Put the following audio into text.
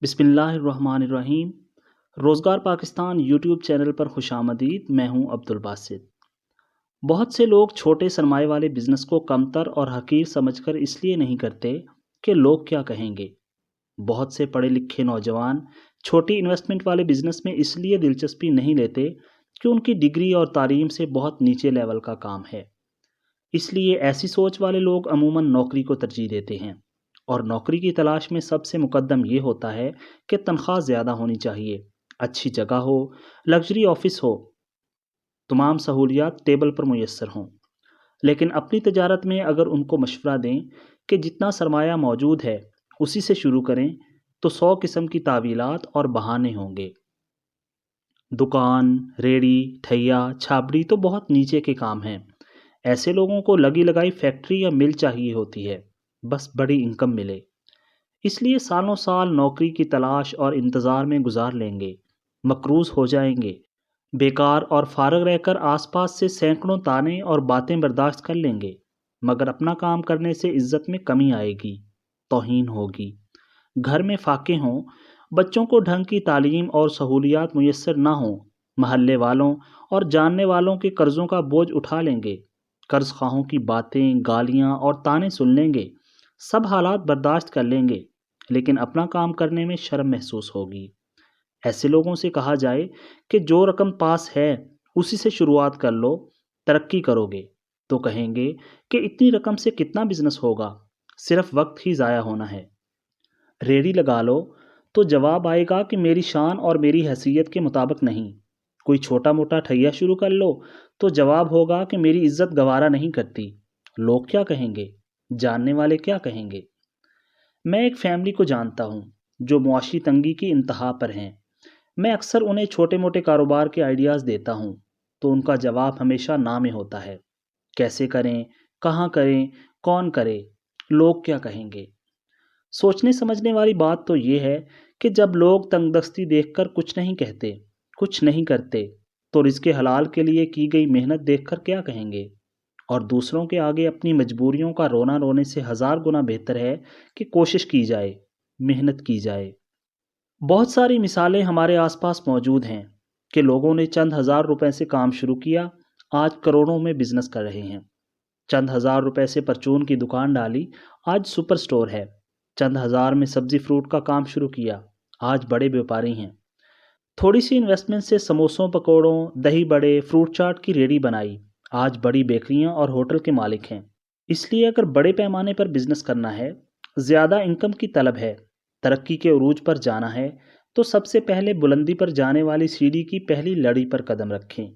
بسم اللہ الرحمن الرحیم۔ روزگار پاکستان یوٹیوب چینل پر خوش آمدید۔ میں ہوں عبدالباسط۔ بہت سے لوگ چھوٹے سرمایہ والے بزنس کو کمتر اور حقیر سمجھ کر اس لیے نہیں کرتے کہ لوگ کیا کہیں گے۔ بہت سے پڑھے لکھے نوجوان چھوٹی انویسٹمنٹ والے بزنس میں اس لیے دلچسپی نہیں لیتے کہ ان کی ڈگری اور تعلیم سے بہت نیچے لیول کا کام ہے۔ اس لیے ایسی سوچ والے لوگ عموماً نوکری کو ترجیح دیتے ہیں، اور نوکری کی تلاش میں سب سے مقدم یہ ہوتا ہے کہ تنخواہ زیادہ ہونی چاہیے، اچھی جگہ ہو، لگژری آفس ہو، تمام سہولیات ٹیبل پر میسر ہوں۔ لیکن اپنی تجارت میں اگر ان کو مشورہ دیں کہ جتنا سرمایہ موجود ہے اسی سے شروع کریں تو 100 قسم کی تعویلات اور بہانے ہوں گے۔ دکان، ریڑھی، ٹھیا، چھابڑی تو بہت نیچے کے کام ہیں۔ ایسے لوگوں کو لگی لگائی فیکٹری یا مل چاہیے ہوتی ہے، بس بڑی انکم ملے۔ اس لیے سالوں سال نوکری کی تلاش اور انتظار میں گزار لیں گے، مقروض ہو جائیں گے، بیکار اور فارغ رہ کر آس پاس سے سینکڑوں طعنے اور باتیں برداشت کر لیں گے، مگر اپنا کام کرنے سے عزت میں کمی آئے گی، توہین ہوگی۔ گھر میں فاقے ہوں، بچوں کو ڈھنگ کی تعلیم اور سہولیات میسر نہ ہوں، محلے والوں اور جاننے والوں کے قرضوں کا بوجھ اٹھا لیں گے، قرض خواہوں کی باتیں، گالیاں اور طعنے سن لیں گے، سب حالات برداشت کر لیں گے، لیکن اپنا کام کرنے میں شرم محسوس ہوگی۔ ایسے لوگوں سے کہا جائے کہ جو رقم پاس ہے اسی سے شروعات کر لو، ترقی کرو گے، تو کہیں گے کہ اتنی رقم سے کتنا بزنس ہوگا، صرف وقت ہی ضائع ہونا ہے۔ ریڑھی لگا لو تو جواب آئے گا کہ میری شان اور میری حیثیت کے مطابق نہیں۔ کوئی چھوٹا موٹا ٹھیا شروع کر لو تو جواب ہوگا کہ میری عزت گوارا نہیں کرتی، لوگ کیا کہیں گے، جاننے والے کیا کہیں گے۔ میں ایک فیملی کو جانتا ہوں جو معاشی تنگی کی انتہا پر ہیں۔ میں اکثر انہیں چھوٹے موٹے کاروبار کے آئیڈیاز دیتا ہوں تو ان کا جواب ہمیشہ نا میں ہوتا ہے۔ کیسے کریں، کہاں کریں، کون کرے، لوگ کیا کہیں گے۔ سوچنے سمجھنے والی بات تو یہ ہے کہ جب لوگ تنگ دستی دیکھ کر کچھ نہیں کہتے، کچھ نہیں کرتے، تو رزق حلال کے لیے کی گئی محنت دیکھ کر کیا کہیں گے۔ اور دوسروں کے آگے اپنی مجبوریوں کا رونا رونے سے 1000 گنا بہتر ہے کہ کوشش کی جائے، محنت کی جائے۔ بہت ساری مثالیں ہمارے آس پاس موجود ہیں کہ لوگوں نے چند ہزار روپے سے کام شروع کیا، آج کروڑوں میں بزنس کر رہے ہیں۔ چند ہزار روپے سے پرچون کی دکان ڈالی، آج سپر سٹور ہے۔ چند ہزار میں سبزی فروٹ کا کام شروع کیا، آج بڑے بیوپاری ہیں۔ تھوڑی سی انویسٹمنٹ سے سموسوں، پکوڑوں، دہی بڑے، فروٹ چاٹ کی ریڑھی بنائی، آج بڑی بیکریاں اور ہوٹل کے مالک ہیں۔ اس لیے اگر بڑے پیمانے پر بزنس کرنا ہے، زیادہ انکم کی طلب ہے، ترقی کے عروج پر جانا ہے، تو سب سے پہلے بلندی پر جانے والی سیڑھی کی پہلی لڑی پر قدم رکھیں۔